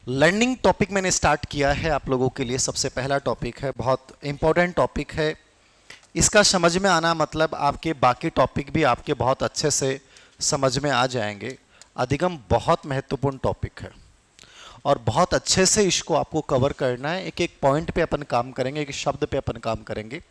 Learning topic मैंने start किया है आप लोगों के लिए। सबसे पहला टॉपिक है, बहुत इंपॉर्टेंट टॉपिक है। इसका समझ में आना मतलब आपके बाकी टॉपिक भी आपके बहुत अच्छे से समझ में आ जाएंगे। अधिगम बहुत महत्वपूर्ण टॉपिक है और बहुत अच्छे से इसको आपको कवर करना है। एक एक पॉइंट पे अपन काम करेंगे, एक शब्द पे अपन काम करेंगे।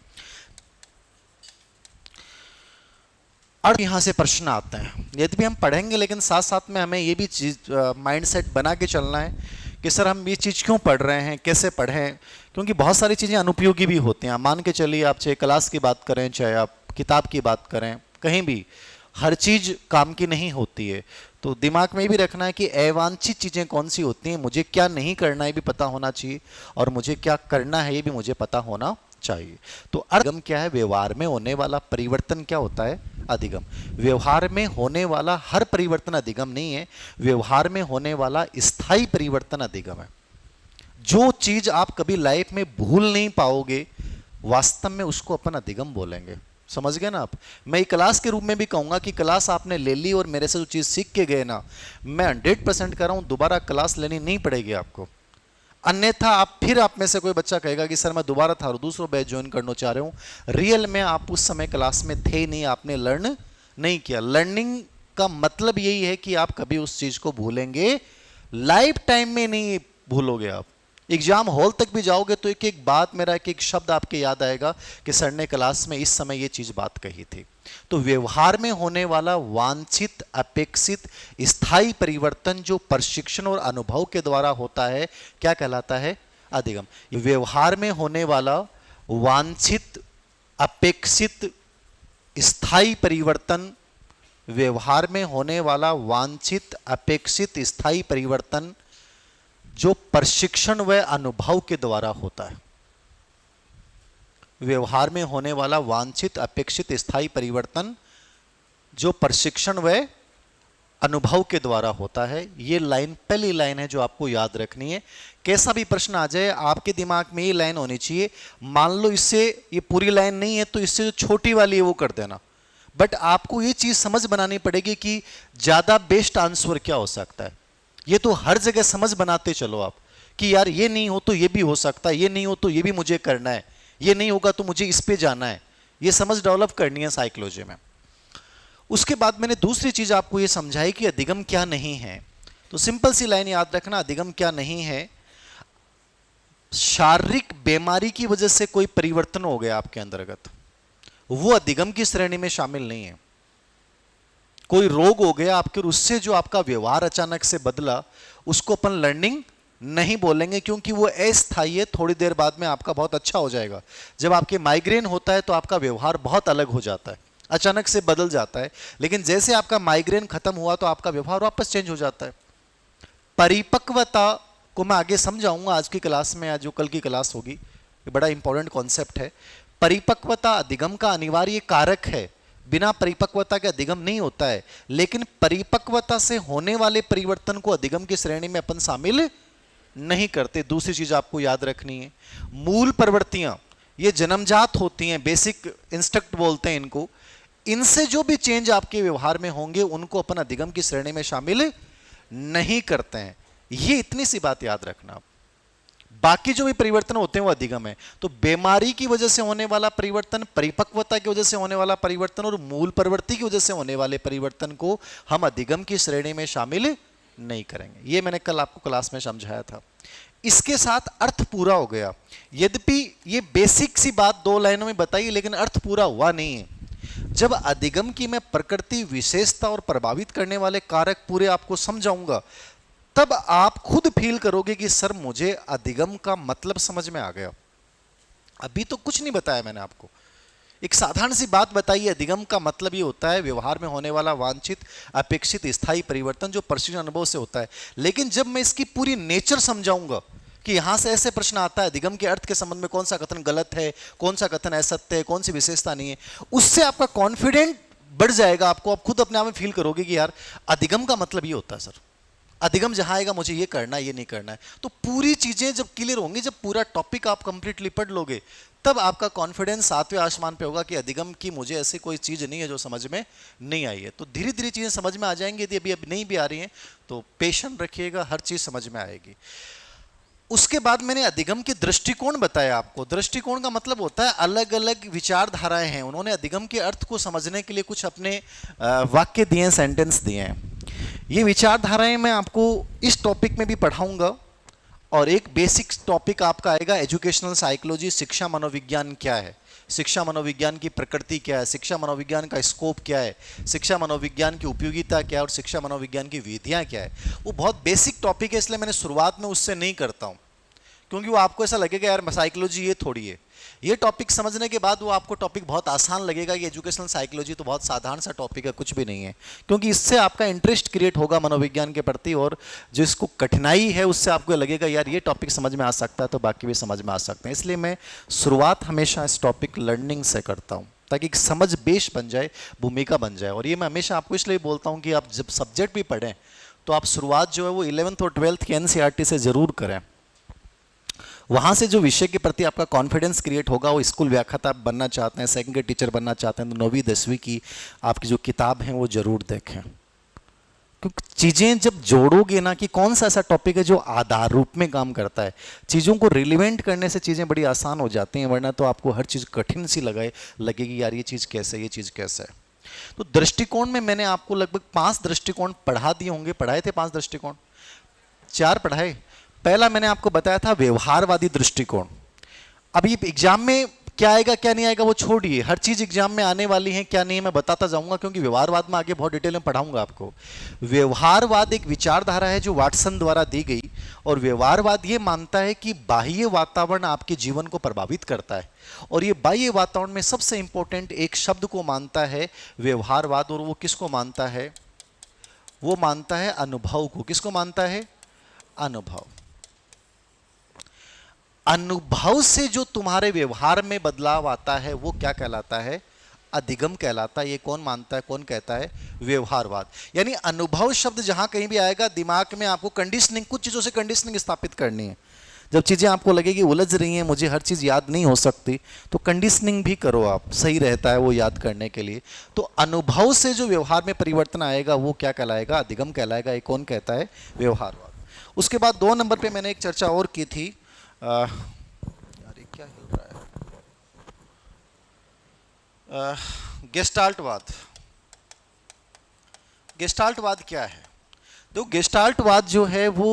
और यहाँ से प्रश्न आते हैं, यदि भी हम पढ़ेंगे लेकिन साथ साथ में हमें ये भी चीज माइंडसेट बना के चलना है कि सर हम ये चीज़ क्यों पढ़ रहे हैं, कैसे पढ़ें, क्योंकि बहुत सारी चीज़ें अनुपयोगी भी होती हैं। मान के चलिए, आप चाहे क्लास की बात करें, चाहे आप किताब की बात करें, कहीं भी हर चीज़ काम की नहीं होती है। तो दिमाग में भी रखना है कि अवांछित चीज़ें कौन सी होती हैं, मुझे क्या नहीं करना है भी पता होना चाहिए और मुझे क्या करना है ये भी मुझे पता होना चाहिए। तो अधिगम क्या है? व्यवहार में होने वाला परिवर्तन क्या होता है? अधिगम। व्यवहार में होने वाला हर परिवर्तन अधिगम नहीं है, व्यवहार में होने वाला स्थायी परिवर्तन अधिगम है। जो चीज आप कभी लाइफ में भूल नहीं पाओगे, वास्तव में उसको अपन अधिगम बोलेंगे। समझ गए ना आप? मैं एक क्लास के रूप में भी कहूंगा कि क्लास आपने ले ली और मेरे से जो चीज सीख के गए ना, मैं 100% कह रहा हूं दोबारा क्लास लेनी नहीं पड़ेगी आपको। अन्यथा आप में से कोई बच्चा कहेगा कि सर मैं दोबारा था और दूसरा बैच ज्वाइन करना चाह रहे हूं। रियल में आप उस समय क्लास में थे नहीं, आपने लर्न नहीं किया। लर्निंग का मतलब यही है कि आप कभी उस चीज को भूलेंगे लाइफ टाइम में नहीं भूलोगे। आप एग्जाम हॉल तक भी जाओगे तो एक एक बात, मेरा एक एक शब्द आपके याद आएगा कि सर ने क्लास में इस समय ये चीज बात कही थी। तो व्यवहार में होने वाला वांछित, अपेक्षित, स्थायी परिवर्तन जो प्रशिक्षण और अनुभव के द्वारा होता है, क्या कहलाता है? अधिगम। व्यवहार में होने वाला वांछित, अपेक्षित, स्थायी परिवर्तन, व्यवहार में होने वाला वांछित, अपेक्षित, स्थायी परिवर्तन जो प्रशिक्षण व अनुभव के द्वारा होता है। व्यवहार में होने वाला वांछित, अपेक्षित, स्थायी परिवर्तन जो प्रशिक्षण व अनुभव के द्वारा होता है। ये लाइन पहली लाइन है जो आपको याद रखनी है। कैसा भी प्रश्न आ जाए आपके दिमाग में ये लाइन होनी चाहिए। मान लो इससे ये पूरी लाइन नहीं है तो इससे जो छोटी वाली है वो कर देना, बट आपको ये चीज समझ बनानी पड़ेगी कि ज्यादा बेस्ट आंसर क्या हो सकता है। ये तो हर जगह समझ बनाते चलो आप कि यार ये नहीं हो तो ये भी हो सकता है, ये नहीं हो तो ये भी मुझे करना है, ये नहीं होगा तो मुझे इस पे जाना है। ये समझ डेवलप करनी है साइकोलॉजी में। उसके बाद मैंने दूसरी चीज आपको ये समझाई कि अधिगम क्या नहीं है। तो सिंपल सी लाइन याद रखना, अधिगम क्या नहीं है? शारीरिक बीमारी की वजह से कोई परिवर्तन हो गया आपके अंतर्गत, वो अधिगम की श्रेणी में शामिल नहीं है। कोई रोग हो गया आपके और उससे जो आपका व्यवहार अचानक से बदला, उसको अपन लर्निंग नहीं बोलेंगे, क्योंकि वो अस्थायी है। थोड़ी देर बाद में आपका बहुत अच्छा हो जाएगा। जब आपके माइग्रेन होता है तो आपका व्यवहार बहुत अलग हो जाता है, अचानक से बदल जाता है। लेकिन जैसे आपका माइग्रेन खत्म हुआ तो आपका व्यवहार वापस चेंज हो जाता है। परिपक्वता को मैं आगे समझाऊंगा आज की क्लास में, आज जो कल की क्लास होगी। ये बड़ा इंपॉर्टेंट कॉन्सेप्ट है। परिपक्वता अधिगम का अनिवार्य कारक है। बिना परिपक्वता के अधिगम नहीं होता है, लेकिन परिपक्वता से होने वाले परिवर्तन को अधिगम की श्रेणी में अपन शामिल नहीं करते। दूसरी चीज आपको याद रखनी है, मूल प्रवृत्तियां ये जन्मजात होती हैं, बेसिक इंस्टिंक्ट बोलते हैं इनको। इनसे जो भी चेंज आपके व्यवहार में होंगे उनको अपन अधिगम की श्रेणी में शामिल नहीं करते हैं। ये इतनी सी बात याद रखना। बाकी जो भी परिवर्तन होते हैं वो अधिगम है। तो बीमारी की वजह से होने वाला परिवर्तन, परिपक्वता की वजह से होने वाला परिवर्तन और मूल प्रवृत्ति की वजह से होने वाले परिवर्तन को हम अधिगम की श्रेणी में शामिल नहीं करेंगे। ये मैंने कल आपको क्लास में समझाया था। इसके साथ अर्थ पूरा हो गया। यद्यपि ये बेसिक सी बात 2 लाइनों में बताई, लेकिन अर्थ पूरा हुआ नहीं है। जब अधिगम की मैं प्रकृति, विशेषता और प्रभावित करने वाले कारक पूरे आपको समझाऊंगा, तब आप खुद फील करोगे कि सर मुझे अधिगम का मतलब समझ में आ गया। अभी तो कुछ नहीं बताया मैंने आपको, एक साधारण सी बात बताई। अधिगम का मतलब ये होता है व्यवहार में होने वाला वांछित, अपेक्षित, स्थायी परिवर्तन जो प्रशिक्षण अनुभव से होता है। लेकिन जब मैं इसकी पूरी नेचर समझाऊंगा कि यहां से ऐसे प्रश्न आता है, अधिगम के अर्थ के संबंध में कौन सा कथन गलत है, कौन सा कथन असत्य है, कौन सी विशेषता नहीं है, उससे आपका कॉन्फिडेंट बढ़ जाएगा। आप खुद अपने आप में फील करोगे कि यार अधिगम का मतलब ये होता है सर, अधिगम जहां आएगा मुझे ये करना है, ये नहीं करना है। तो पूरी चीजें जब क्लियर होंगी, जब पूरा टॉपिक आप कंप्लीटली पढ़ लोगे, तब आपका कॉन्फिडेंस सातवें आसमान पे होगा कि अधिगम की मुझे ऐसी कोई चीज नहीं है जो समझ में नहीं आई है। तो धीरे धीरे चीजें समझ में आ जाएंगी। यदि अभी नहीं भी आ रही हैं तो पेशेंट रखिएगा, हर चीज समझ में आएगी। उसके बाद मैंने अधिगम के दृष्टिकोण बताया आपको। दृष्टिकोण का मतलब होता है अलग अलग विचारधाराएं हैं। उन्होंने अधिगम के अर्थ को समझने के लिए कुछ अपने वाक्य दिए हैं, सेंटेंस दिए हैं। ये विचारधाराएं मैं आपको इस टॉपिक में भी पढ़ाऊंगा। और एक बेसिक टॉपिक आपका आएगा एजुकेशनल साइकोलॉजी, शिक्षा मनोविज्ञान क्या है, शिक्षा मनोविज्ञान की प्रकृति क्या है, शिक्षा मनोविज्ञान का स्कोप क्या है, शिक्षा मनोविज्ञान की उपयोगिता क्या है और शिक्षा मनोविज्ञान की विधियां क्या है। वो बहुत बेसिक टॉपिक है, इसलिए मैंने शुरुआत में उससे नहीं करता हूं, क्योंकि वो आपको ऐसा लगेगा यार साइकोलॉजी ये थोड़ी है। ये टॉपिक समझने के बाद वो आपको टॉपिक बहुत आसान लगेगा कि एजुकेशनल साइकोलॉजी तो बहुत साधारण सा टॉपिक है, कुछ भी नहीं है। क्योंकि इससे आपका इंटरेस्ट क्रिएट होगा मनोविज्ञान के प्रति, और जिसको कठिनाई है उससे आपको लगेगा यार ये टॉपिक समझ में आ सकता है तो बाकी भी समझ में आ सकते हैं। इसलिए मैं शुरुआत हमेशा इस टॉपिक लर्निंग से करता हूँ, ताकि एक समझ बेस बन जाए, भूमिका बन जाए। और ये मैं हमेशा आपको इसलिए बोलता हूँ कि आप जब सब्जेक्ट भी पढ़ें तो आप शुरुआत जो है वो 11th और 12th की एनसीईआरटी से ज़रूर करें। वहाँ से जो विषय के प्रति आपका कॉन्फिडेंस क्रिएट होगा, वो स्कूल व्याख्याता आप बनना चाहते हैं, सेकंड के टीचर बनना चाहते हैं, तो 9वीं 10वीं की आपकी जो किताब है वो जरूर देखें। क्योंकि चीज़ें जब जोड़ोगे ना कि कौन सा ऐसा टॉपिक है जो आधार रूप में काम करता है, चीज़ों को रिलेवेंट करने से चीज़ें बड़ी आसान हो जाती हैं। वरना तो आपको हर चीज़ कठिन सी लगेगी यार ये चीज़ कैसे, ये चीज़ कैसे है। तो दृष्टिकोण में मैंने आपको लगभग 5 दृष्टिकोण पढ़ा दिए होंगे। पढ़ाए थे 5 दृष्टिकोण, 4 पढ़ाए। पहला मैंने आपको बताया था व्यवहारवादी दृष्टिकोण। अब ये एग्जाम में क्या आएगा क्या नहीं आएगा वो छोड़िए, हर चीज एग्जाम में आने वाली है, क्या नहीं है मैं बताता जाऊंगा, क्योंकि व्यवहारवाद में आगे बहुत डिटेल में पढ़ाऊंगा आपको। व्यवहारवाद एक विचारधारा है जो वाटसन द्वारा दी गई, और व्यवहारवाद ये मानता है कि बाह्य वातावरण आपके जीवन को प्रभावित करता है। और ये बाह्य वातावरण में सबसे इंपॉर्टेंट एक शब्द को मानता है व्यवहारवाद, और वो किसको मानता है? वो मानता है अनुभव को। किसको मानता है? अनुभव। अनुभव से जो तुम्हारे व्यवहार में बदलाव आता है वो क्या कहलाता है? अधिगम कहलाता है। ये कौन मानता है, कौन कहता है? व्यवहारवाद। यानी अनुभव शब्द जहां कहीं भी आएगा, दिमाग में आपको कंडीशनिंग, कुछ चीजों से कंडीशनिंग स्थापित करनी है। जब चीजें आपको लगेगी उलझ रही हैं, मुझे हर चीज याद नहीं हो सकती, तो कंडीशनिंग भी करो आप, सही रहता है वो याद करने के लिए। तो अनुभव से जो व्यवहार में परिवर्तन आएगा वो क्या कहलाएगा? अधिगम कहलाएगा। ये कौन कहता है? व्यवहारवाद। उसके बाद 2 नंबर पे मैंने एक चर्चा और की थी, यार ये क्या हिल रहा है, गेस्टाल्टवाद। गेस्टाल्टवाद क्या है? तो गेस्टाल्टवाद जो है वो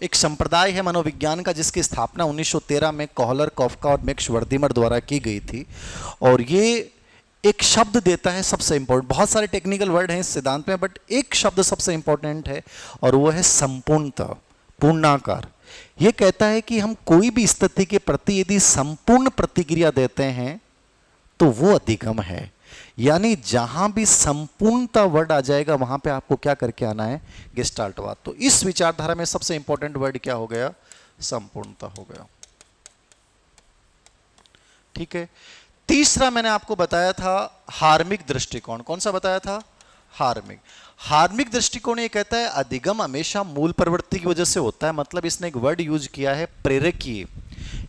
एक संप्रदाय है मनोविज्ञान का, जिसकी स्थापना 1913 में कोहलर, कॉफका और मैक्स वर्दीमर द्वारा की गई थी। और ये एक शब्द देता है सबसे इंपॉर्टेंट, बहुत सारे टेक्निकल वर्ड हैं इस सिद्धांत में, बट एक शब्द सबसे इंपॉर्टेंट है और वो है संपूर्णता, पूर्णाकार। ये कहता है कि हम कोई भी स्थिति के प्रति यदि संपूर्ण प्रतिक्रिया देते हैं तो वो अधिगम है। यानी जहां भी संपूर्णता वर्ड आ जाएगा वहां पे आपको क्या करके आना है? गेस्टाल्टवाद। तो इस विचारधारा में सबसे इंपॉर्टेंट वर्ड क्या हो गया? संपूर्णता हो गया। ठीक है। तीसरा मैंने आपको बताया था हार्मिक दृष्टिकोण। कौन सा बताया था? हार्मिक। हार्मिक दृष्टिकोण ये कहता है अधिगम हमेशा मूल प्रवृत्ति की वजह से होता है। मतलब इसने एक वर्ड यूज किया है प्रेरकीय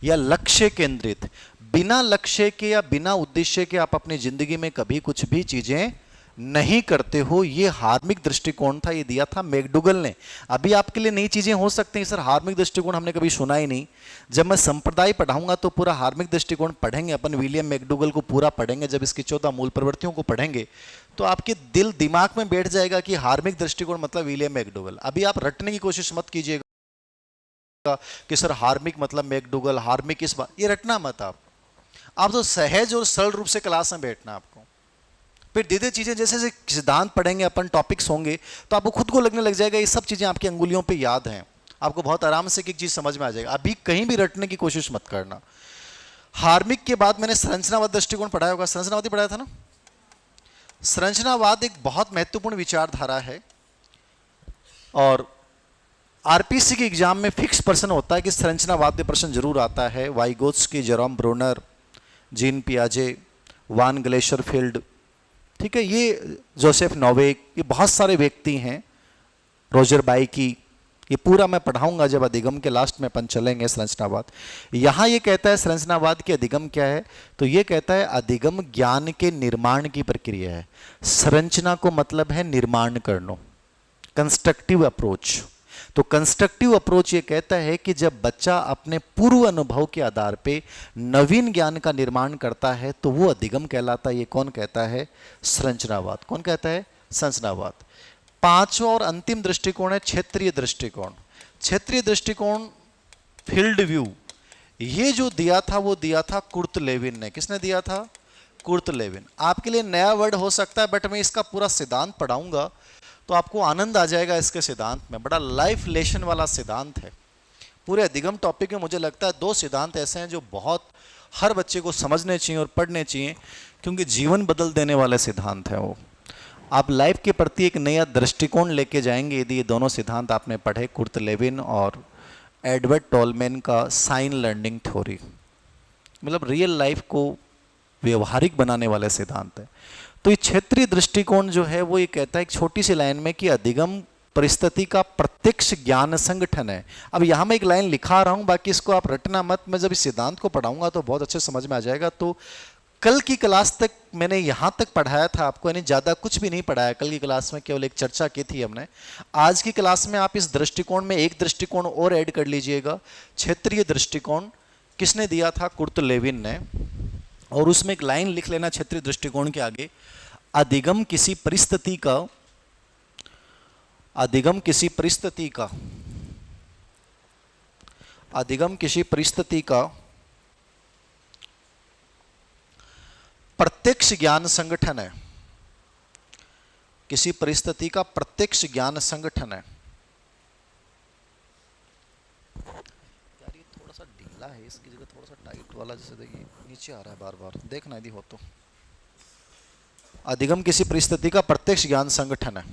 या लक्ष्य केंद्रित। बिना लक्ष्य के या बिना उद्देश्य के आप अपनी जिंदगी में कभी कुछ भी चीजें नहीं करते हो। ये हार्मिक दृष्टिकोण था, ये दिया था मैकडूगल ने। अभी आपके लिए नई चीजें हो सकती हैं, सर हार्मिक दृष्टिकोण हमने कभी सुना ही नहीं। जब मैं संप्रदाय पढ़ाऊंगा तो पूरा हार्मिक दृष्टिकोण पढ़ेंगे अपन, विलियम मैकडूगल को पूरा पढ़ेंगे। जब इसकी 14 मूल प्रवृत्तियों को पढ़ेंगे तो आपके दिल दिमाग में बैठ जाएगा कि हार्मिक दृष्टिकोण मतलब विलियम मैकडूगल। अभी आप रटने की कोशिश मत कीजिएगा कि सर हार्मिक मतलब मैकडूगल, हार्मिक इस बात, ये रटना मत आप तो सहज और सरल रूप से क्लास में बैठना आपको। फिर धीरे चीजें जैसे जैसे सिद्धांत पढ़ेंगे अपन, टॉपिक्स होंगे, तो आपको खुद को लगने लग जाएगा ये सब चीजें आपकी अंगुलियों पे याद हैं। आपको बहुत आराम से एक चीज समझ में आ जाएगा। अभी कहीं भी रटने की कोशिश मत करना। हार्मिक के बाद मैंने संरचनावाद दृष्टिकोण पढ़ाया होगा, संरचनावादी पढ़ाया था ना। संरचनावाद एक बहुत महत्वपूर्ण विचारधारा है और आरपीसी के एग्जाम में फिक्स प्रश्न होता है कि संरचनावाद में प्रश्न जरूर आता है। वाइगोत्स्की, जेरोम ब्रूनर, जीन पियाजे, वान ग्लेशरफील्ड, ठीक है, ये जोसेफ नोवेक, ये बहुत सारे व्यक्ति हैं, रोजर बाइकी, ये पूरा मैं पढ़ाऊंगा जब अधिगम के लास्ट में अपन चलेंगे संरचनावाद। यहां ये कहता है संरचनावाद की अधिगम क्या है, तो ये कहता है अधिगम ज्ञान के निर्माण की प्रक्रिया है। संरचना को मतलब है निर्माण करना, कंस्ट्रक्टिव अप्रोच। तो कंस्ट्रक्टिव अप्रोच ये कहता है कि जब बच्चा अपने पूर्व अनुभव के आधार पे नवीन ज्ञान का निर्माण करता है तो वो अधिगम कहलाता है। ये कौन कहता है? संरचनावाद। कौन कहता है? संरचनावाद। पांचवा और अंतिम दृष्टिकोण है क्षेत्रीय दृष्टिकोण। क्षेत्रीय दृष्टिकोण, फील्ड व्यू, ये जो दिया था वो दिया था कुर्ट लेविन ने। किसने दिया था? Kurt Lewin. आपके लिए नया वर्ड हो सकता है, बट मैं इसका पूरा सिद्धांत पढ़ाऊंगा तो आपको आनंद आ जाएगा इसके सिद्धांत में। बड़ा लाइफ लेसन वाला सिद्धांत है। पूरे अधिगम टॉपिक में मुझे लगता है 2 सिद्धांत ऐसे हैं जो बहुत हर बच्चे को समझने चाहिए और पढ़ने चाहिए, क्योंकि जीवन बदल देने वाले सिद्धांत है वो। आप लाइफ के प्रति एक नया दृष्टिकोण लेके जाएंगे यदि ये दोनों सिद्धांत आपने पढ़े, कुर्ट लेविन और एडवर्ड टॉलमैन का साइन लर्निंग थ्योरी। मतलब रियल लाइफ को व्यवहारिक बनाने वाले सिद्धांत है। तो ये क्षेत्रीय दृष्टिकोण जो है वो ये कहता है एक छोटी सी लाइन में कि अधिगम परिस्थिति का प्रत्यक्ष ज्ञान संगठन है। अब यहाँ मैं एक लाइन लिखा रहा हूँ, बाकी इसको आप रटना मत। मैं जब इस सिद्धांत को पढ़ाऊंगा तो बहुत अच्छे समझ में आ जाएगा। तो कल की क्लास तक मैंने यहाँ तक पढ़ाया था आपको, यानी ज़्यादा कुछ भी नहीं पढ़ाया। कल की क्लास में केवल एक चर्चा की थी हमने। आज की क्लास में आप इस दृष्टिकोण में एक दृष्टिकोण और ऐड कर लीजिएगा, क्षेत्रीय दृष्टिकोण। किसने दिया था? कुर्ट लेविन ने। और उसमें एक लाइन लिख लेना क्षेत्रीय दृष्टिकोण के आगे, अधिगम किसी परिस्थिति का, अधिगम किसी परिस्थिति का, अधिगम किसी परिस्थिति का प्रत्यक्ष ज्ञान संगठन है। किसी परिस्थिति का प्रत्यक्ष ज्ञान संगठन है। यार ये थोड़ा सा ढीला है, इसकी जगह थोड़ा सा टाइट वाला, जैसे देखिए नीचे आ रहा है बार बार, देखना यदि हो तो। अधिगम किसी परिस्थिति का प्रत्यक्ष ज्ञान संगठन है।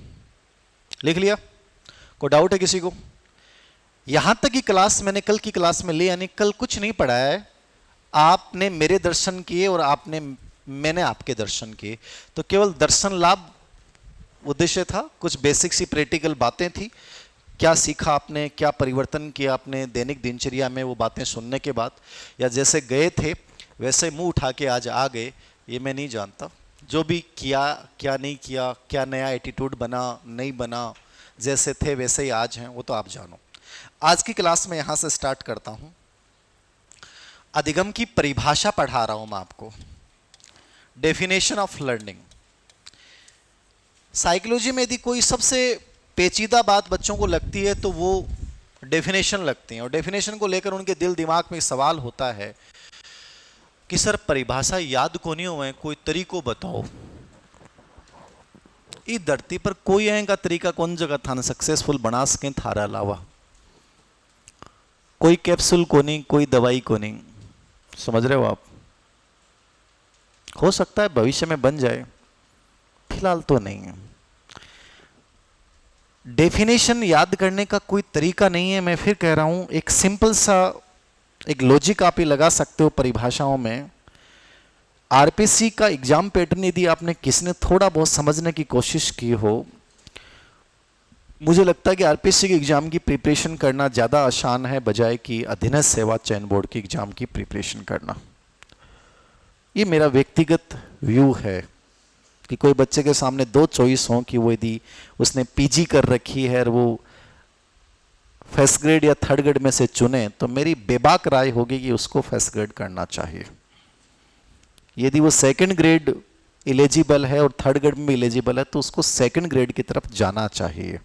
लिख लिया? कोई डाउट है किसी को? यहां तक की क्लास मैंने कल की क्लास में ली, यानी कल कुछ नहीं पढ़ाया है। आपने मेरे दर्शन किए और मैंने आपके दर्शन किए। तो केवल दर्शन लाभ उद्देश्य था, कुछ बेसिक सी प्रैक्टिकल बातें थी। क्या सीखा आपने, क्या परिवर्तन किया आपने दैनिक दिनचर्या में, वो बातें सुनने के बाद, या जैसे गए थे वैसे मुंह उठा के आज आ गए, ये मैं नहीं जानता। जो भी किया, क्या नहीं किया, क्या नया एटीट्यूड बना, नहीं बना, जैसे थे वैसे ही आज हैं, वो तो आप जानो। आज की क्लास में यहां से स्टार्ट करता हूं। अधिगम की परिभाषा पढ़ा रहा हूं मैं आपको, डेफिनेशन ऑफ लर्निंग। साइकोलॉजी में यदि कोई सबसे पेचीदा बात बच्चों को लगती है तो वो डेफिनेशन लगती है, और डेफिनेशन को लेकर उनके दिल दिमाग में सवाल होता है कि सर परिभाषा याद को नहीं हुए, कोई तरीको बताओ। इस धरती पर कोई ऐसा तरीका कौन जगह था सक्सेसफुल बना सके थारा अलावा? कोई कैप्सूल को नहीं, कोई दवाई को नहीं। समझ रहे हो आप? हो सकता है भविष्य में बन जाए, फिलहाल तो नहीं है। डेफिनेशन याद करने का कोई तरीका नहीं है। मैं फिर कह रहा हूं, एक सिंपल सा एक लॉजिक आप ही लगा सकते हो परिभाषाओं में। आरपीसी का एग्जाम पैटर्न यदि आपने किसने थोड़ा बहुत समझने की कोशिश की हो, मुझे लगता है कि आरपीसी के एग्जाम की प्रिपरेशन करना ज़्यादा आसान है बजाय कि अधीनस्थ सेवा चयन बोर्ड के एग्जाम की प्रिपरेशन करना। ये मेरा व्यक्तिगत व्यू है कि कोई बच्चे के सामने 2 चॉइस हों कि वो यदि उसने पीजी कर रखी है और वो फर्स्ट ग्रेड या थर्ड ग्रेड में से चुने, तो मेरी बेबाक राय होगी कि उसको फर्स्ट ग्रेड करना चाहिए। यदि वो सेकंड ग्रेड एलिजिबल है और थर्ड ग्रेड में एलिजिबल है तो उसको सेकंड ग्रेड की तरफ जाना चाहिए।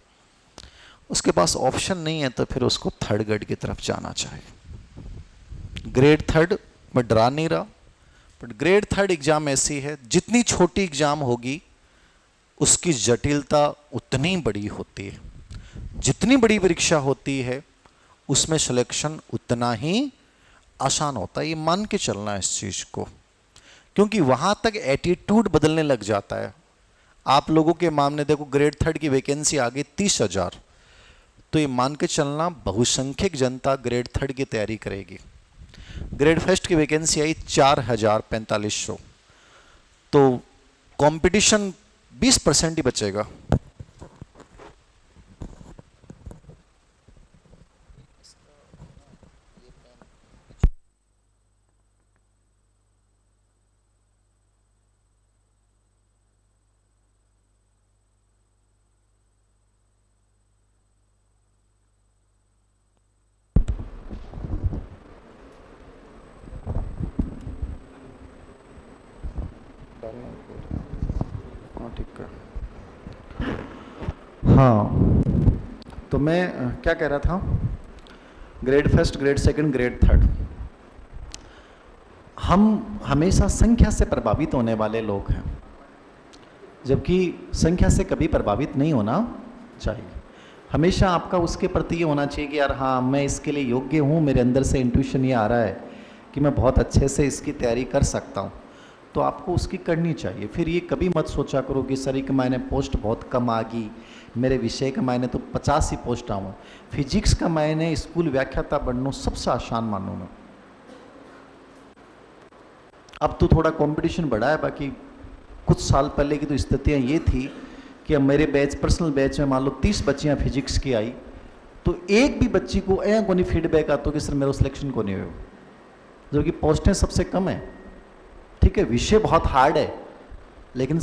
उसके पास ऑप्शन नहीं है तो फिर उसको थर्ड ग्रेड की तरफ जाना चाहिए। ग्रेड थर्ड मैं डरा नहीं रहा, बट ग्रेड थर्ड एग्जाम ऐसी है, जितनी छोटी एग्जाम होगी उसकी जटिलता उतनी बड़ी होती है। जितनी बड़ी परीक्षा होती है उसमें सिलेक्शन उतना ही आसान होता है। ये मान के चलना है इस चीज को, क्योंकि वहां तक एटीट्यूड बदलने लग जाता है। आप लोगों के मामले देखो, ग्रेड थर्ड की वैकेंसी आ गई 30,000, तो ये मान के चलना बहुसंख्यक जनता ग्रेड थर्ड की तैयारी करेगी। ग्रेड फर्स्ट की वैकेंसी आई 4,4500, तो कंपटीशन 20% ही बचेगा। हाँ ठीक है। हाँ, तो मैं क्या कह रहा था, grade first, grade second, grade third, हम हमेशा संख्या से प्रभावित होने वाले लोग हैं, जबकि संख्या से कभी प्रभावित नहीं होना चाहिए। हमेशा आपका उसके प्रति ये होना चाहिए कि यार हाँ, मैं इसके लिए योग्य हूँ, मेरे अंदर से इंट्यूशन ये आ रहा है कि मैं बहुत अच्छे से इसकी तैयारी कर सकता हूँ, तो आपको उसकी करनी चाहिए। फिर ये कभी मत सोचा करो कि सर के मायने पोस्ट बहुत कम आ गई, मेरे विषय के मायने तो 50 ही पोस्ट आऊँ। फिजिक्स का मायने स्कूल व्याख्याता बनना सबसे आसान मानूँ मैं। अब तो थोड़ा कंपटीशन बढ़ा है, बाकी कुछ साल पहले की तो स्थितियाँ ये थी कि अब मेरे बैच, पर्सनल बैच में मान लो 30 बच्चियाँ फिजिक्स की आई, तो एक भी बच्ची को को नहीं फीडबैक आता कि सर मेरा सिलेक्शन को नहीं हुआ, जबकि पोस्टें सबसे कम है। ठीक है, विषय बहुत हार्ड है, लेकिन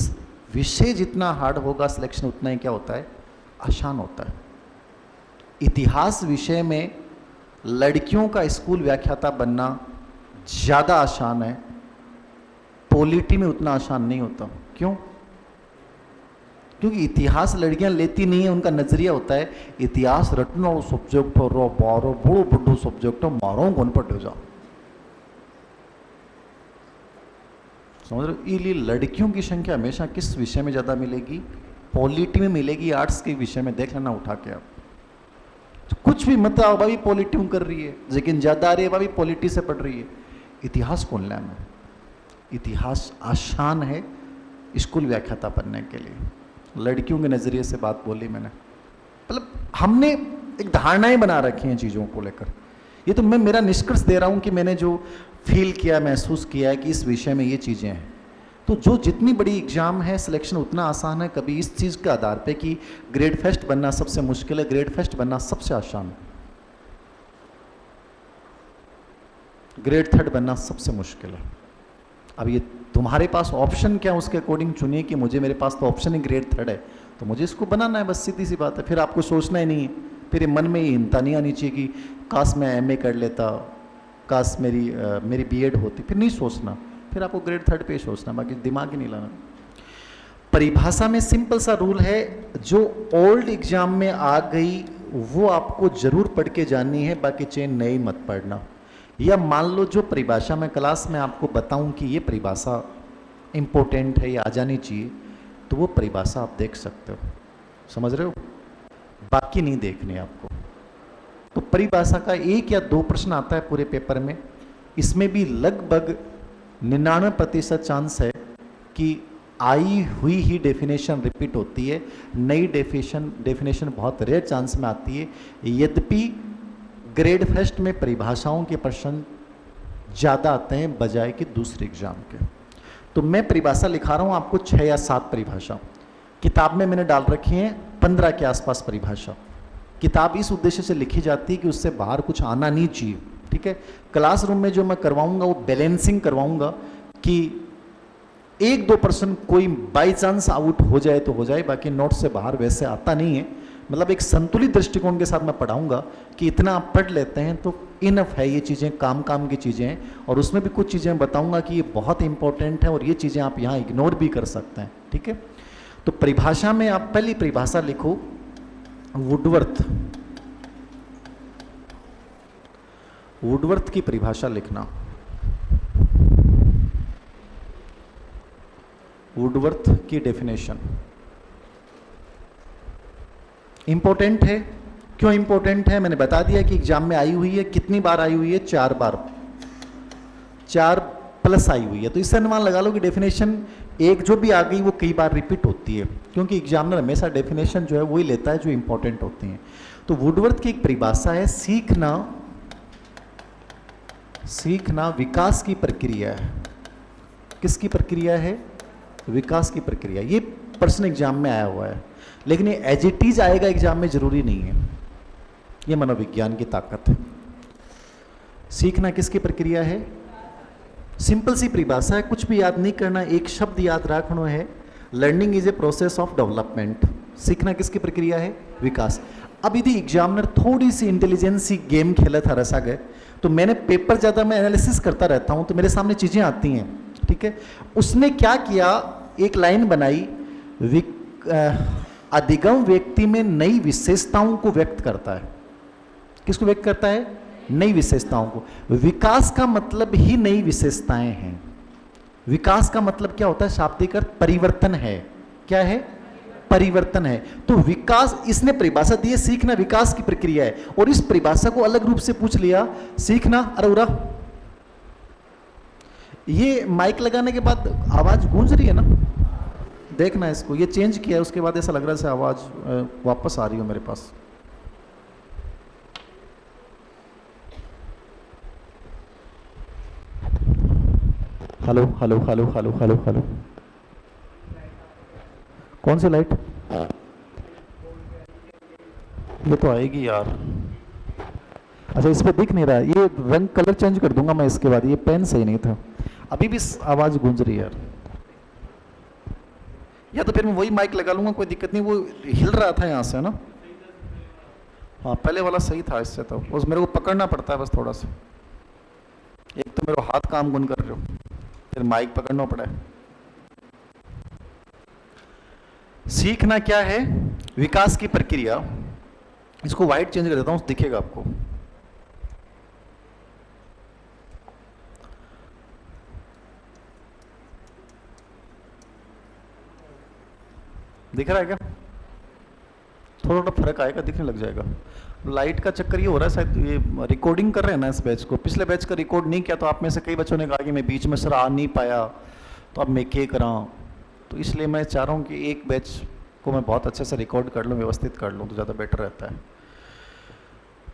विषय जितना हार्ड होगा सिलेक्शन उतना ही क्या होता है, आसान होता है। इतिहास विषय में लड़कियों का स्कूल व्याख्याता बनना ज़्यादा आसान है, पॉलिटी में उतना आसान नहीं होता। क्यों? क्योंकि इतिहास लड़कियां लेती नहीं है, उनका नजरिया होता है इतिहास रटना और सब्जेक्ट और बारो बड़ो बड़ो सब्जेक्ट मारो कौन पढ़ जाओ, समझ रहे हो? इसलिए लड़कियों की संख्या हमेशा किस विषय में ज़्यादा मिलेगी, पॉलिटी में मिलेगी। आर्ट्स के विषय में देख लेना उठा के आप, तो कुछ भी मत आओ भाई पॉलिटी कर रही है, लेकिन ज़्यादा आ रही है भाई पॉलिटी से पढ़ रही है। इतिहास कौन लैम है? इतिहास आसान है स्कूल व्याख्याता बनने के लिए। लड़कियों के नज़रिए से बात बोली मैंने, मतलब हमने एक धारणाएं बना रखी हैं चीज़ों को लेकर। ये तो मैं मेरा निष्कर्ष दे रहा हूँ कि मैंने जो फील किया, महसूस किया है कि इस विषय में ये चीज़ें हैं। तो जो जितनी बड़ी एग्ज़ाम है सिलेक्शन उतना आसान है। कभी इस चीज़ के आधार पे कि ग्रेड फर्स्ट बनना सबसे मुश्किल है, ग्रेड फर्स्ट बनना सबसे आसान है, ग्रेड थर्ड बनना सबसे मुश्किल है। अब ये तुम्हारे पास ऑप्शन क्या, उसके अकॉर्डिंग चुनिए कि मुझे, मेरे पास तो ऑप्शन ही ग्रेड थर्ड है, तो मुझे इसको बनाना है, बस सीधी सी बात है। फिर आपको सोचना ही नहीं है, फिर मन में हिंता नहीं आनी चाहिए कि काश मैं एमए कर लेता, काश मेरी बीएड होती, फिर नहीं सोचना। फिर आपको ग्रेड थर्ड पे सोचना, बाकी दिमाग ही नहीं लाना। परिभाषा में सिंपल सा रूल है, जो ओल्ड एग्जाम में आ गई वो आपको जरूर पढ़ के जाननी है, बाकी चेन नई मत पढ़ना। या मान लो जो परिभाषा मैं क्लास में आपको बताऊं कि ये परिभाषा इम्पोर्टेंट है, ये आ जानी चाहिए, तो वो परिभाषा आप देख सकते हो, समझ रहे हो, बाकी नहीं देखनी आपको। तो परिभाषा का 1 या 2 प्रश्न आता है पूरे पेपर में, इसमें भी लगभग 99% चांस है कि आई हुई ही डेफिनेशन रिपीट होती है, नई डेफिनेशन बहुत रेयर चांस में आती है। यद्यपि ग्रेड फर्स्ट में परिभाषाओं के प्रश्न ज़्यादा आते हैं बजाय कि दूसरे एग्जाम के। तो मैं परिभाषा लिखा रहा हूँ आपको 6 या 7 परिभाषा, किताब में मैंने डाल रखी हैं 15 के आसपास परिभाषा। किताब इस उद्देश्य से लिखी जाती है कि उससे बाहर कुछ आना नहीं चाहिए, ठीक है। क्लासरूम में जो मैं करवाऊंगा वो बैलेंसिंग करवाऊंगा कि 1-2% कोई बाई चांस आउट हो जाए तो हो जाए, बाकी नोट से बाहर वैसे आता नहीं है। मतलब एक संतुलित दृष्टिकोण के साथ मैं पढ़ाऊंगा कि इतना आप पढ़ लेते हैं तो इनफ है, ये चीज़ें काम की चीज़ें हैं, और उसमें भी कुछ चीज़ें बताऊंगा कि ये बहुत इंपॉर्टेंट है और ये चीज़ें आप यहाँ इग्नोर भी कर सकते हैं, ठीक है। तो परिभाषा में आप पहली परिभाषा लिखो, वुडवर्थ की परिभाषा लिखना। वुडवर्थ की डेफिनेशन इंपॉर्टेंट है। क्यों इंपॉर्टेंट है? मैंने बता दिया कि एग्जाम में आई हुई है। कितनी बार आई हुई है? 4 बार, 4+ आई हुई है। तो इससे अनुमान लगा लो कि डेफिनेशन एक जो भी आ गई वो कई बार रिपीट होती है, क्योंकि एग्जामिनर हमेशा डेफिनेशन जो है वही लेता है जो इंपॉर्टेंट होती हैं। तो वुडवर्थ की एक परिभाषा है, सीखना विकास की प्रक्रिया है। किसकी प्रक्रिया है? विकास की प्रक्रिया। ये प्रश्न एग्जाम में आया हुआ है, लेकिन ये एज इट इज आएगा एग्जाम में जरूरी नहीं है। ये मनोविज्ञान की ताकत है। सीखना किसकी प्रक्रिया है? सिंपल सी परिभाषा है, कुछ भी याद नहीं करना, एक शब्द याद रखना है, learning is a process of development. सीखना किसकी प्रक्रिया है? विकास। अब यदि एग्जामिनर थोड़ी सी इंटेलिजेंसी गेम खेला था, रसा गए, तो मैंने पेपर ज़्यादा मैं एनालिसिस करता रहता हूँ, तो मेरे सामने चीज़ें आती हैं, ठीक है, उसने क्या किया, एक लाइन बनाई, अधिगम व्यक्ति में नई विशेषताओं को व्यक्त करता है। किसको व्यक्त करता है? नई विशेषताओं को। विकास का मतलब ही नई विशेषताएं हैं। विकास का मतलब क्या होता है? शाब्दिक अर्थ परिवर्तन है। क्या है? परिवर्तन है। तो विकास, इसने परिभाषा दी है, सीखना विकास की प्रक्रिया है, और इस परिभाषा को अलग रूप से पूछ लिया, सीखना। अरे उरा, ये माइक लगाने के बाद आवाज गूंज रही है ना, देखना इसको, ये चेंज किया है उसके बाद ऐसा लग रहा है जैसे आवाज वापस आ रही हो मेरे पास। Hello hello hello hello hello hello, कौन सी लाइट? ये तो आएगी यार। अच्छा, इस पे दिख नहीं रहा है, ये रंग कलर चेंज कर दूंगा मैं इसके बाद। ये पेन सही नहीं था, अभी भी आवाज गूंज रही है यार। या तो फिर मैं वही माइक लगा लूंगा, कोई दिक्कत नहीं। वो हिल रहा था यहाँ से ना। हाँ, पहले वाला सही था, इससे तो बस मेरे को पकड़ना पड़ता है बस थोड़ा सा। एक तो मेरे हाथ काम गुन कर रहे हो, फिर माइक पकड़ना पड़ा है। सीखना क्या है? विकास की प्रक्रिया। इसको वाइट चेंज कर देता हूं, दिखेगा आपको। दिख रहा है क्या? थोड़ा थोड़ा फर्क आएगा, दिखने लग जाएगा। लाइट का चक्कर ये हो रहा है, शायद ये रिकॉर्डिंग कर रहे हैं ना इस बैच को। पिछले बैच का रिकॉर्ड नहीं किया, तो आप में से कई बच्चों ने कहा कि मैं बीच में सर आ नहीं पाया, तो अब मैं क्या करां। तो इसलिए मैं चाह रहा हूँ कि एक बैच को मैं बहुत अच्छे से रिकॉर्ड कर लूँ, व्यवस्थित कर लूँ, तो ज़्यादा बेटर रहता है।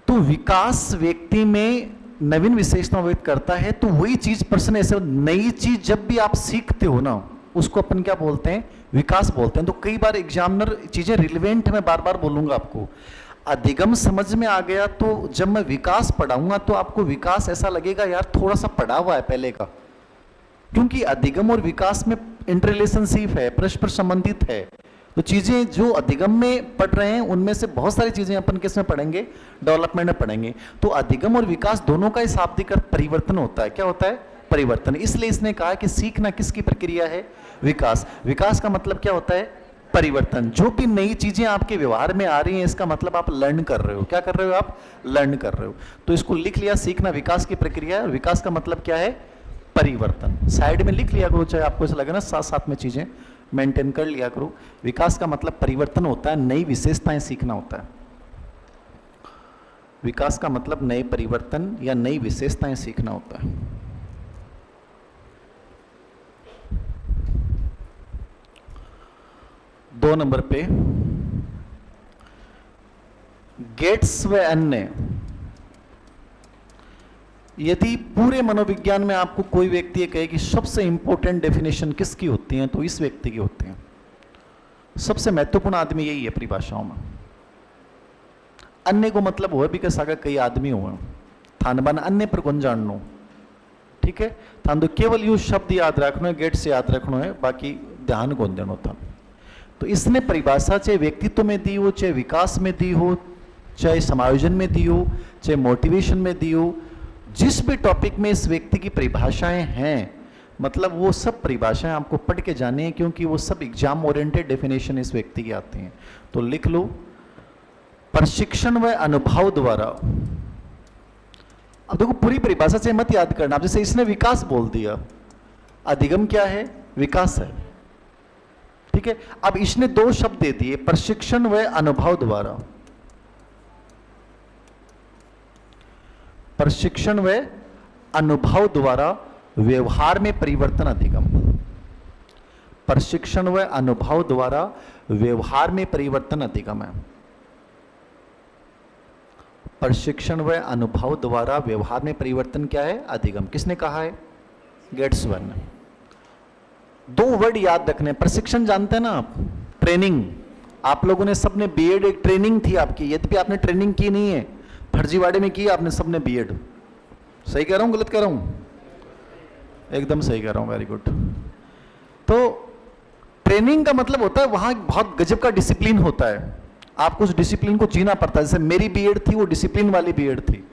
तो विकास व्यक्ति में नवीन विशेषता व्यक्त करता है। तो वही चीज पर्सन, ऐसे नई चीज जब भी आप सीखते हो ना, उसको अपन क्या बोलते हैं? विकास बोलते हैं। तो कई बार एग्जामिनर चीजें रिलेवेंट है, मैं बार बार बोलूंगा आपको। अधिगम समझ में आ गया, तो जब मैं विकास पढ़ाऊंगा तो आपको विकास ऐसा लगेगा यार थोड़ा सा पढ़ा हुआ है पहले का, क्योंकि अधिगम और विकास में इंटररिलेशनशिप है, परस्पर संबंधित है। तो चीजें जो अधिगम में पढ़ रहे हैं उनमें से बहुत सारी चीजें अपन किस में पढ़ेंगे? डेवलपमेंट में पढ़ेंगे। तो अधिगम और विकास दोनों का ही शाब्दिक अर्थ परिवर्तन होता है। क्या होता है? परिवर्तन। इसलिए इसने कहा कि सीखना किसकी प्रक्रिया है? विकास। विकास का मतलब क्या होता है? परिवर्तन। जो भी नई चीजें आपके व्यवहार में आ रही हैं, इसका मतलब आप लर्न कर रहे हो। क्या कर रहे हो? आप लर्न कर रहे हो। तो इसको लिख लिया, सीखना विकास की प्रक्रिया है, और विकास का मतलब क्या है? परिवर्तन। साइड में लिख लिया करो, चाहे आपको ऐसा लगे ना, साथ साथ में चीजें मेंटेन कर लिया करो। विकास का मतलब परिवर्तन होता है, नई विशेषताएं सीखना होता है। विकास का मतलब नए परिवर्तन या नई विशेषताएं सीखना होता है। दो नंबर पे गेट्स व अन्य। यदि पूरे मनोविज्ञान में आपको कोई व्यक्ति ये कहे कि सबसे इंपॉर्टेंट डेफिनेशन किसकी होती है, तो इस व्यक्ति की होती है। सबसे महत्वपूर्ण आदमी यही है परिभाषाओं में। अन्य को मतलब हो भी कैसा, कई आदमी हो थान बन अन्य पर कौन जाननो, ठीक है। थान तो केवल यू शब्द याद रखना है, गेट से याद रखना है, बाकी ध्यान कौन देना था। तो इसने परिभाषा चाहे व्यक्तित्व में दी हो, चाहे विकास में दी हो, चाहे समायोजन में दी हो, चाहे मोटिवेशन में दी हो, जिस भी टॉपिक में इस व्यक्ति की परिभाषाएं हैं, मतलब वो सब परिभाषाएं आपको पढ़ के जाने हैं, क्योंकि वो सब एग्जाम ओरिएंटेड डेफिनेशन इस व्यक्ति की आती हैं। तो लिख लो, प्रशिक्षण व अनुभव द्वारा। अब देखो पूरी परिभाषा से मत याद करना। अब जैसे इसने विकास बोल दिया, अधिगम क्या है? विकास है, ठीक है। अब इसने दो शब्द दे दिए, प्रशिक्षण व अनुभव द्वारा। प्रशिक्षण व अनुभव द्वारा व्यवहार में परिवर्तन अधिगम। प्रशिक्षण व अनुभव द्वारा व्यवहार में परिवर्तन अधिगम है। प्रशिक्षण व अनुभव द्वारा व्यवहार में परिवर्तन क्या है? अधिगम। किसने कहा है? गेट्सवन। दो वर्ड याद रखने। प्रशिक्षण जानते हैं ना आप? ट्रेनिंग। आप लोगों ने सबने बीएड, एक ट्रेनिंग थी आपकी, यद्यपि आपने ट्रेनिंग की नहीं है, फर्जीवाड़े में की आपने सबने बीएड। सही कह रहा हूं, गलत कह रहा हूं? एकदम सही कह रहा हूं, वेरी गुड। तो ट्रेनिंग का मतलब होता है वहां बहुत गजब का डिसिप्लिन होता है, आपको उस डिसिप्लिन को जीना पड़ता है। जैसे मेरी बीएड थी, वो डिसिप्लिन वाली बीएड थी।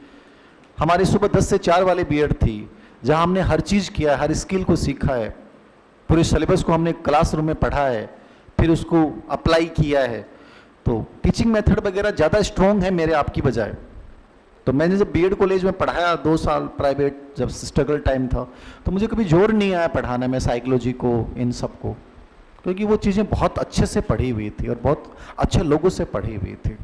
हमारी सुबह 10 से 4 वाली बीएड थी, जहां हमने हर चीज़ किया है, हर स्किल को सीखा है, पूरे सिलेबस को हमने क्लासरूम में पढ़ा है, फिर उसको अप्लाई किया है, तो टीचिंग मेथड वगैरह ज़्यादा स्ट्रॉन्ग है मेरे आपकी बजाय। तो मैंने जब बीएड कॉलेज में पढ़ाया 2 साल प्राइवेट, जब स्ट्रगल टाइम था, तो मुझे कभी जोर नहीं आया पढ़ाने में साइकोलॉजी को, इन सब को, क्योंकि वो चीज़ें बहुत अच्छे से पढ़ी हुई थी और बहुत अच्छे लोगों से पढ़ी हुई थी।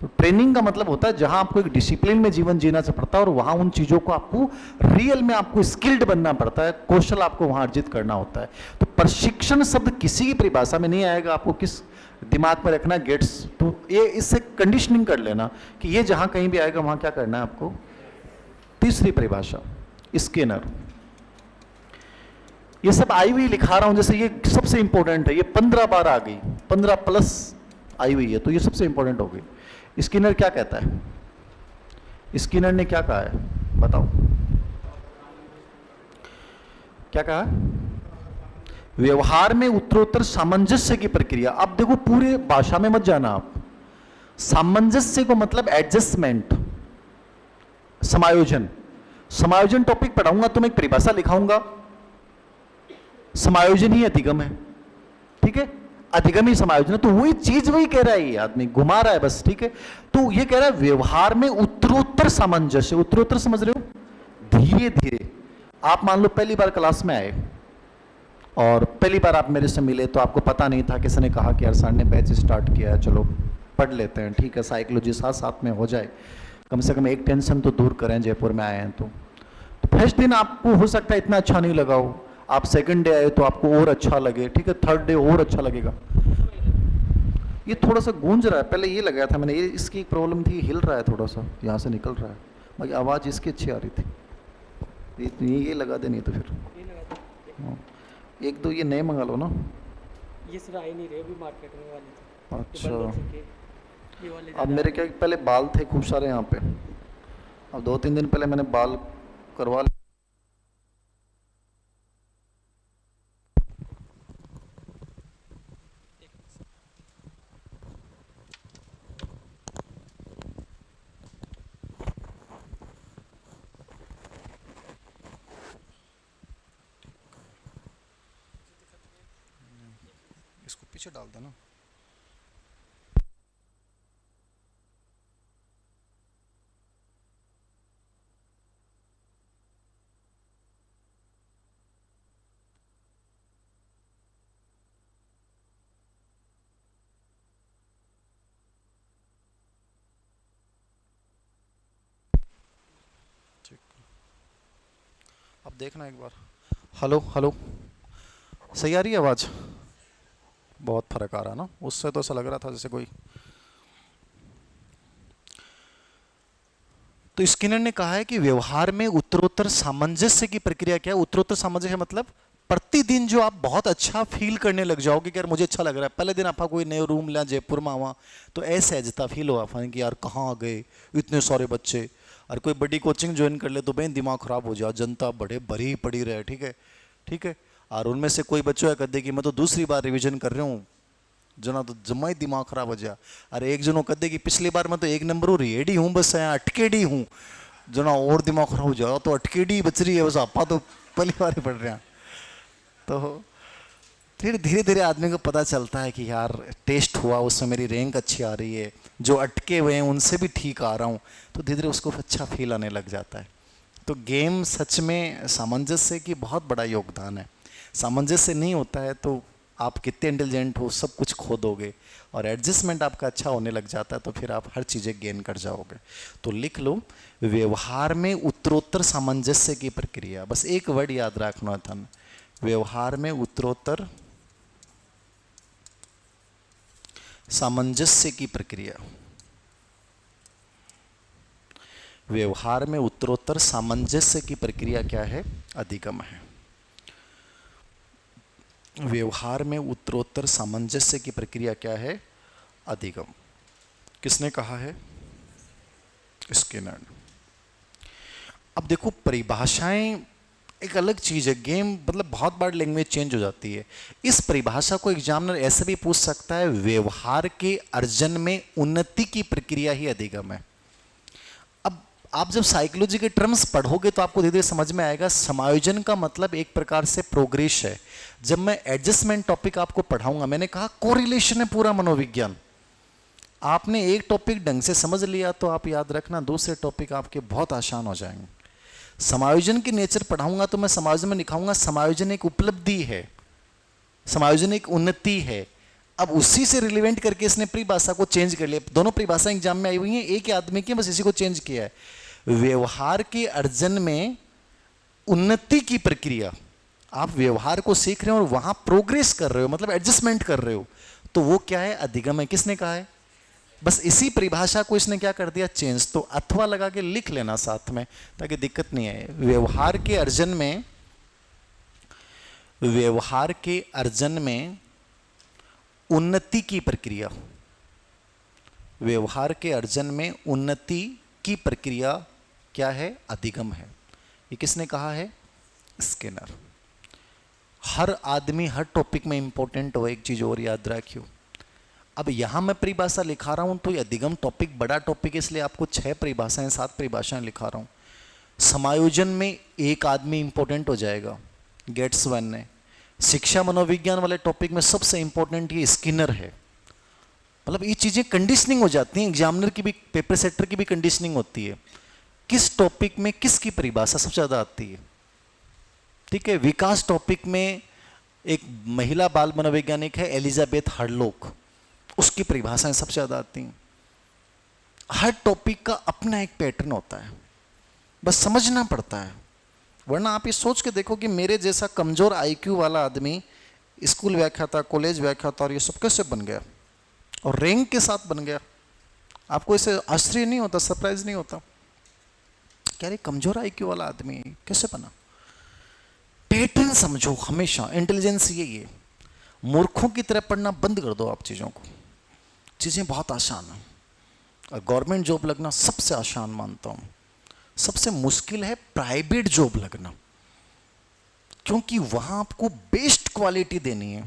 तो ट्रेनिंग का मतलब होता है जहां आपको एक डिसिप्लिन में जीवन जीना से पड़ता है और वहां उन चीज़ों को आपको रियल में आपको स्किल्ड बनना पड़ता है, कौशल आपको वहां अर्जित करना होता है। तो प्रशिक्षण शब्द किसी की परिभाषा में नहीं आएगा, आपको किस दिमाग में रखना गेट्स, तो ये इससे कंडीशनिंग कर लेना कि ये जहां कहीं भी आएगा वहां क्या करना है आपको। तीसरी परिभाषा स्किनर, ये सब आई हुई लिखा रहा हूं, जैसे ये सबसे इंपॉर्टेंट है, ये 15 बार आ गई, 15 प्लस आई हुई है, तो ये सबसे इंपॉर्टेंट हो गई। स्किनर क्या कहता है? स्किनर ने क्या कहा है बताओ, क्या कहा? व्यवहार में उत्तरोत्तर सामंजस्य की प्रक्रिया। अब देखो पूरे भाषा में मत जाना आप, सामंजस्य को मतलब एडजस्टमेंट, समायोजन। समायोजन टॉपिक पढ़ाऊंगा तो मैं एक परिभाषा लिखाऊंगा, समायोजन ही अधिगम है, ठीक है, अधिगम ही समायोजन है। तो वही चीज वही कह रहा है, ये आदमी घुमा रहा है बस, ठीक है। तो ये कह रहा है व्यवहार में उत्तरोत्तर सामंजस्य, उत्तरोत्तर समझ रहे हो, धीरे धीरे। आप मान लो पहली बार क्लास में आए और पहली बार आप मेरे से मिले, तो आपको पता नहीं था, किसी ने कहा कि यार सर ने बैच स्टार्ट किया है, चलो पढ़ लेते हैं, ठीक है, साइकोलॉजी साथ साथ में हो जाए, कम से कम एक टेंशन तो दूर करें, जयपुर में आए हैं तो फर्स्ट दिन आपको हो सकता है इतना अच्छा नहीं लगा हो, आप सेकंड डे आए तो आपको और अच्छा लगे, ठीक है, थर्ड डे और अच्छा लगेगा। ये थोड़ा सा गूंज रहा है, पहले ये लगाया था मैंने, ये इसकी एक प्रॉब्लम थी, हिल रहा है थोड़ा सा, यहाँ से निकल रहा है, बाकी आवाज़ इसकी अच्छी आ रही थी। ये लगा दे, नहीं तो फिर एक दो ये नए मंगा लो ना, ये सिर्फ आई नहीं रहे अभी मार्केट में वाले थे। अच्छा, ये वाले अब मेरे क्या पहले बाल थे खूब सारे यहाँ पे, अब 2-3 दिन पहले मैंने बाल करवा लिए। इसको पीछे डाल देना। ठीक, अब देखना एक बार। हेलो हेलो, सही आ रही है आवाज़? बहुत फर्क आ रहा ना, उससे तो ऐसा लग रहा था जैसे कोई। तो स्किनर ने कहा है कि व्यवहार में उत्तरोत्तर सामंजस्य की प्रक्रिया क्या है। उत्तरोत्तर सामंजस्य मतलब प्रतिदिन जो आप बहुत अच्छा फील करने लग जाओगे कि यार मुझे अच्छा लग रहा है। पहले दिन आपका कोई नए रूम लिया जयपुर में आवा तो असहजता फील हो आप कि यार कहाँ आ गए इतने सारे बच्चे, और कोई बड़ी कोचिंग ज्वाइन कर ले तो भाई दिमाग खराब हो जाए, जनता बड़े भरी पड़ी रहे, ठीक है, ठीक है। और उनमें से कोई बच्चों कर दे कि मैं तो दूसरी बार रिविजन कर रहा हूँ, जना तो जमा ही दिमाग खराब हो जाए। अरे एक जनों कहते कि पिछली बार मैं तो 1 नंबर और रेडी हूँ, बस यहाँ अटकेडी हूँ, जना और दिमाग खराब हो जाए, तो अटकेडी बच रही है, बस आपा तो पहली बार ही पढ़ रहे हैं। तो फिर धीरे धीरे आदमी को पता चलता है कि यार टेस्ट हुआ, उसमें मेरी रैंक अच्छी आ रही है, जो अटके हुए हैं उनसे भी ठीक आ रहा हूँ, तो धीरे धीरे उसको अच्छा फील आने लग जाता है। तो गेम सच में सामंजस्य की बहुत बड़ा योगदान है। सामंजस्य नहीं होता है तो आप कितने इंटेलिजेंट हो सब कुछ खो दोगे, और एडजस्टमेंट आपका अच्छा होने लग जाता है तो फिर आप हर चीज़ें गेन कर जाओगे। तो लिख लो, व्यवहार में उत्तरोत्तर सामंजस्य की प्रक्रिया। बस एक वर्ड याद रखना था, व्यवहार में उत्तरोत्तर सामंजस्य की प्रक्रिया। व्यवहार में उत्तरोत्तर सामंजस्य की प्रक्रिया क्या है? अधिगम है। व्यवहार में उत्तरोत्तर सामंजस्य की प्रक्रिया क्या है? अधिगम। किसने कहा है? स्किनर। अब देखो परिभाषाएं एक अलग चीज है, गेम मतलब बहुत बार लैंग्वेज चेंज हो जाती है। इस परिभाषा को एग्जामिनर ऐसे भी पूछ सकता है, व्यवहार के अर्जन में उन्नति की प्रक्रिया ही अधिगम है। अब आप जब साइकोलॉजी के टर्म्स पढ़ोगे तो आपको धीरे धीरे समझ में आएगा समायोजन का मतलब एक प्रकार से प्रोग्रेस है। जब मैं एडजस्टमेंट टॉपिक आपको पढ़ाऊंगा, मैंने कहा कोरिलेशन है पूरा मनोविज्ञान। आपने एक टॉपिक ढंग से समझ लिया तो आप याद रखना दूसरे टॉपिक आपके बहुत आसान हो जाएंगे। समायोजन की नेचर पढ़ाऊंगा तो मैं समायोजन में लिखाऊंगा समायोजन एक उपलब्धि है, समायोजन एक उन्नति है। अब उसी से रिलेवेंट करके इसने परिभाषा को चेंज कर लिया। दोनों परिभाषा एग्जाम में आई हुई हैं, एक ही आदमी की, बस इसी को चेंज किया है। व्यवहार के अर्जन में उन्नति की प्रक्रिया, आप व्यवहार को सीख रहे हो और वहां प्रोग्रेस कर रहे हो, मतलब एडजस्टमेंट कर रहे हो, तो वो क्या है? अधिगम है। किसने कहा है? बस इसी परिभाषा को इसने क्या कर दिया? चेंज। तो अथवा लगा के लिख लेना साथ में ताकि दिक्कत नहीं आए। व्यवहार के अर्जन में, व्यवहार के अर्जन में उन्नति की प्रक्रिया, व्यवहार के अर्जन में उन्नति की प्रक्रिया क्या है? अधिगम है। ये किसने कहा है? स्किनर। हर आदमी हर टॉपिक में इंपॉर्टेंट हो। एक चीज और याद रखियो, अब यहां मैं परिभाषा लिखा रहा हूं तो ये अधिगम टॉपिक बड़ा टॉपिक है, इसलिए आपको 6 परिभाषाएं 7 परिभाषाएं लिखा रहा हूं। समायोजन में एक आदमी इंपॉर्टेंट हो जाएगा, गेट्स वन ने। शिक्षा मनोविज्ञान वाले टॉपिक में सबसे इंपॉर्टेंट ये स्किनर है। मतलब ये चीजें कंडीशनिंग हो जाती हैं, एग्जामिनर की भी, पेपर सेटर की भी कंडीशनिंग होती है। किस टॉपिक में किसकी परिभाषा सबसे ज्यादा आती है? ठीक है, विकास टॉपिक में एक महिला बाल मनोवैज्ञानिक है एलिजाबेथ हर्लोक, उसकी परिभाषाएं सबसे ज्यादा आती हैं। हर टॉपिक का अपना एक पैटर्न होता है, बस समझना पड़ता है। वरना आप ये सोच के देखो कि मेरे जैसा कमजोर आईक्यू वाला आदमी स्कूल व्याख्याता, कॉलेज व्याख्याता और ये सब कैसे बन गया और रैंक के साथ बन गया? आपको इसे आश्चर्य नहीं होता, सरप्राइज नहीं होता? क्या रे कमजोर आईक्यू वाला आदमी कैसे बना? पैटर्न समझो हमेशा। इंटेलिजेंस यही है। मूर्खों की तरह पढ़ना बंद कर दो आप चीजों को। चीजें बहुत आसान है और गवर्नमेंट जॉब लगना सबसे आसान मानता हूं। सबसे मुश्किल है प्राइवेट जॉब लगना, क्योंकि वहां आपको बेस्ट क्वालिटी देनी है।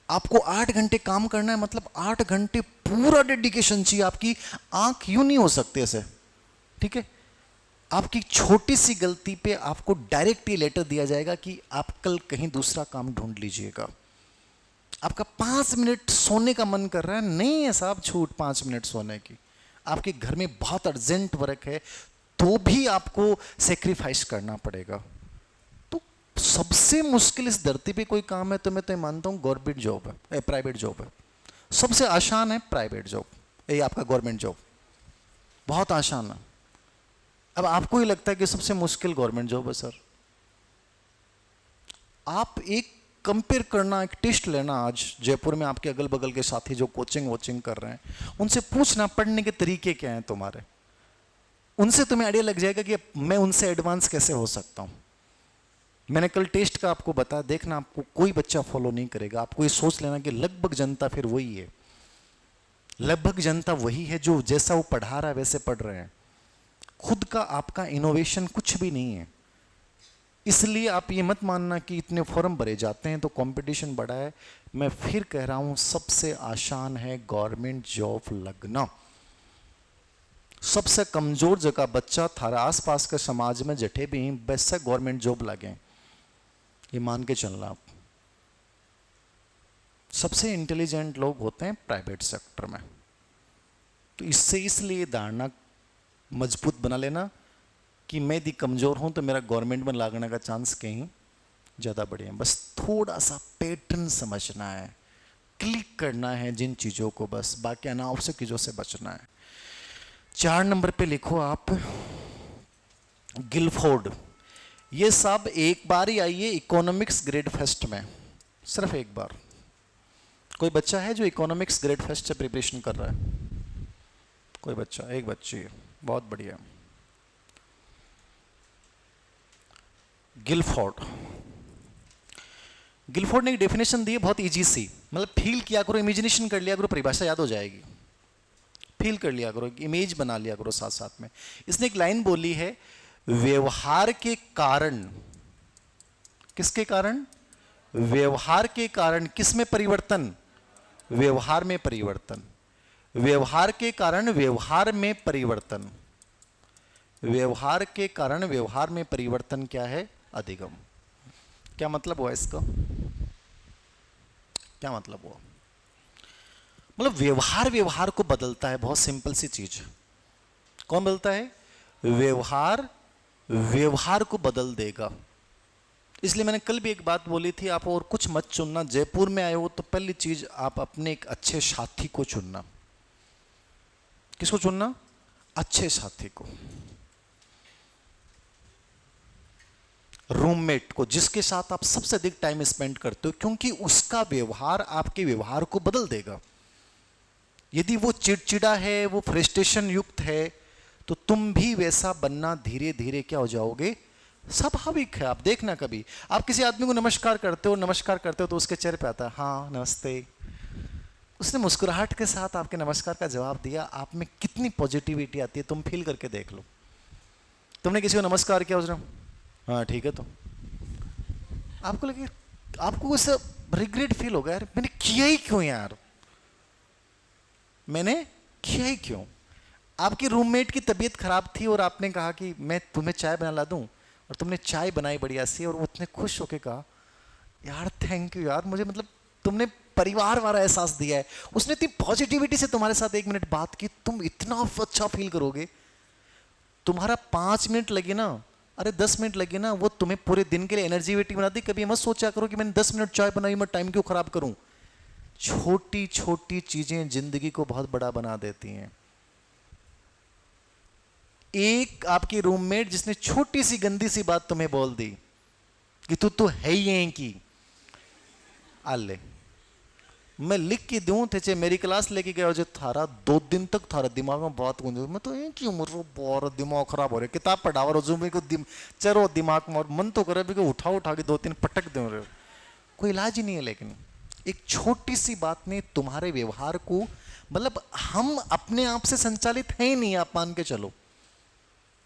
आपको 8 घंटे काम करना है, मतलब 8 घंटे पूरा डेडिकेशन चाहिए। आपकी आंख यूं नहीं हो सकती ऐसे, ठीक है? आपकी छोटी सी गलती पे आपको डायरेक्ट ये लेटर दिया जाएगा कि आप कल कहीं दूसरा काम ढूंढ लीजिएगा। आपका 5 मिनट सोने का मन कर रहा है, नहीं है साहब छूट 5 मिनट सोने की। आपके घर में बहुत अर्जेंट वर्क है तो भी आपको सेक्रीफाइस करना पड़ेगा। तो सबसे मुश्किल इस धरती पे कोई काम है तो मैं तो मानता हूं गवर्नमेंट जॉब है, प्राइवेट जॉब है। सबसे आसान है प्राइवेट जॉब, ये आपका गवर्नमेंट जॉब बहुत आसान है। अब आपको ही लगता है कि सबसे मुश्किल गवर्नमेंट जॉब है सर। आप एक कंपेयर करना, एक टेस्ट लेना, आज जयपुर में आपके अगल बगल के साथी जो कोचिंग वोचिंग कर रहे हैं, उनसे पूछना पढ़ने के तरीके क्या हैं तुम्हारे। उनसे तुम्हें आइडिया लग जाएगा कि मैं उनसे एडवांस कैसे हो सकता हूं। मैंने कल टेस्ट का आपको बताया, देखना आपको कोई बच्चा फॉलो नहीं करेगा। आपको ये सोच लेना कि लगभग जनता फिर वही है, लगभग जनता वही है जो जैसा वो पढ़ा रहा है वैसे पढ़ रहे हैं। खुद का आपका इनोवेशन कुछ भी नहीं है। इसलिए आप ये मत मानना कि इतने फॉर्म भरे जाते हैं तो कंपटीशन बढ़ा है। मैं फिर कह रहा हूं सबसे आसान है गवर्नमेंट जॉब लगना। सबसे कमजोर जगह बच्चा थारा आसपास के समाज में जठे भी वैसे गवर्नमेंट जॉब लगे, ये मान के चलना आप। सबसे इंटेलिजेंट लोग होते हैं प्राइवेट सेक्टर में। तो इससे इसलिए धारणा मजबूत बना लेना कि मैं यदि कमजोर हूं तो मेरा गवर्नमेंट में लागने का चांस कहीं ज्यादा बढ़िया है। बस थोड़ा सा पैटर्न समझना है, क्लिक करना है जिन चीजों को, बस बाकी अनावश्यक चीजों से बचना है। 4 नंबर पे लिखो आप गिलफोर्ड। ये सब एक बार ही आई है इकोनॉमिक्स ग्रेड फेस्ट में, सिर्फ एक बार। कोई बच्चा है जो इकोनॉमिक्स ग्रेड फेस्ट से प्रिपरेशन कर रहा है? कोई बच्चा? एक बच्ची है, बहुत बढ़िया। गिलफोर्ड, गिलफोर्ड ने एक डेफिनेशन दी है बहुत इजी सी, मतलब फील किया करो, इमेजिनेशन कर लिया करो, परिभाषा याद हो जाएगी। फील कर लिया करो, इमेज बना लिया करो साथ साथ में। इसने एक लाइन बोली है, व्यवहार के कारण, किसके कारण? व्यवहार के कारण किसमें परिवर्तन? व्यवहार में परिवर्तन। व्यवहार के कारण व्यवहार में परिवर्तन। व्यवहार के कारण व्यवहार में परिवर्तन क्या है? अधिगम। क्या मतलब हुआ इसका? क्या मतलब हुआ? मतलब व्यवहार व्यवहार को बदलता है। बहुत सिंपल सी चीज। कौन बदलता है? व्यवहार व्यवहार को बदल देगा। इसलिए मैंने कल भी एक बात बोली थी, आप और कुछ मत चुनना। जयपुर में आए हो तो पहली चीज आप अपने एक अच्छे साथी को चुनना। किसको चुनना? अच्छे साथी को, रूममेट को, जिसके साथ आप सबसे अधिक टाइम स्पेंड करते हो, क्योंकि उसका व्यवहार आपके व्यवहार को बदल देगा। यदि वो चिड़चिड़ा है, वो फ्रस्ट्रेशन युक्त है, तो तुम भी वैसा बनना धीरे धीरे क्या हो जाओगे? स्वाभाविक है। आप देखना, कभी आप किसी आदमी को नमस्कार करते हो तो उसके चेहरे पे आता है हाँ नमस्ते। उसने मुस्कुराहट के साथ आपके नमस्कार का जवाब दिया, आप में कितनी पॉजिटिविटी आती है, तुम फील करके देख लो। तुमने किसी को नमस्कार किया, उसने हाँ ठीक है, तो आपको लगे, आपको उससे रिग्रेट फील होगा, यार मैंने किया ही क्यों, यार मैंने किया ही क्यों। आपके रूममेट की तबीयत खराब थी और आपने कहा कि मैं तुम्हें चाय बना ला दूं, और तुमने चाय बनाई बढ़िया सी, और वो इतने खुश होके कहा यार थैंक यू यार, मुझे मतलब तुमने परिवार वाला एहसास दिया है। उसने इतनी पॉजिटिविटी से तुम्हारे साथ 1 मिनट बात की, तुम इतना अच्छा फील करोगे। तुम्हारा 5 मिनट लगे ना, अरे 10 मिनट लगे ना, वो तुम्हें पूरे दिन के लिए एनर्जेटिक बना दी। कभी मत सोचा करो कि मैंने 10 मिनट चाय बनाई, मैं टाइम क्यों खराब करूं। छोटी छोटी चीजें जिंदगी को बहुत बड़ा बना देती हैं। एक आपकी रूममेट जिसने छोटी सी गंदी सी बात तुम्हें बोल दी कि तू तो है ही यहीं की, आले मैं लिख के दूं थे, मेरी क्लास लेके गया जो थारा 2 दिन तक थारा दिमाग में बात गूंज, मैं तो एक ही उम्र बहुत दिमाग खराब हो रहा है, किताब पढ़ा और मेरे को चलो दिमाग में, और मन तो करे भी उठा के 2-3 पटक दे रहे हो, कोई इलाज ही नहीं है। लेकिन एक छोटी सी बात ने तुम्हारे व्यवहार को, मतलब हम अपने आप से संचालित है ही नहीं, आप मान के चलो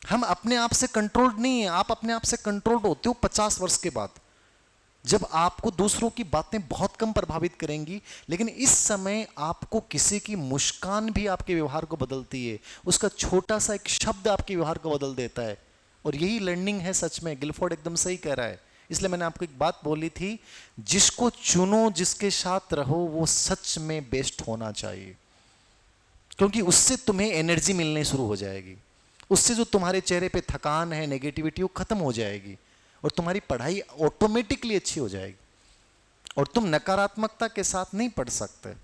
हम अपने आप से कंट्रोल्ड नहीं है। आप अपने आप से कंट्रोल्ड होते हो 50 वर्ष के बाद, जब आपको दूसरों की बातें बहुत कम प्रभावित करेंगी। लेकिन इस समय आपको किसी की मुस्कान भी आपके व्यवहार को बदलती है, उसका छोटा सा एक शब्द आपके व्यवहार को बदल देता है। और यही लर्निंग है सच में। गिलफोर्ड एकदम सही कह रहा है। इसलिए मैंने आपको एक बात बोली थी, जिसको चुनो, जिसके साथ रहो, वो सच में बेस्ट होना चाहिए, क्योंकि उससे तुम्हें एनर्जी मिलनी शुरू हो जाएगी। उससे जो तुम्हारे चेहरे पे थकान है, नेगेटिविटी, वो खत्म हो जाएगी, और तुम्हारी पढ़ाई ऑटोमेटिकली अच्छी हो जाएगी। और तुम नकारात्मकता के साथ नहीं पढ़ सकते,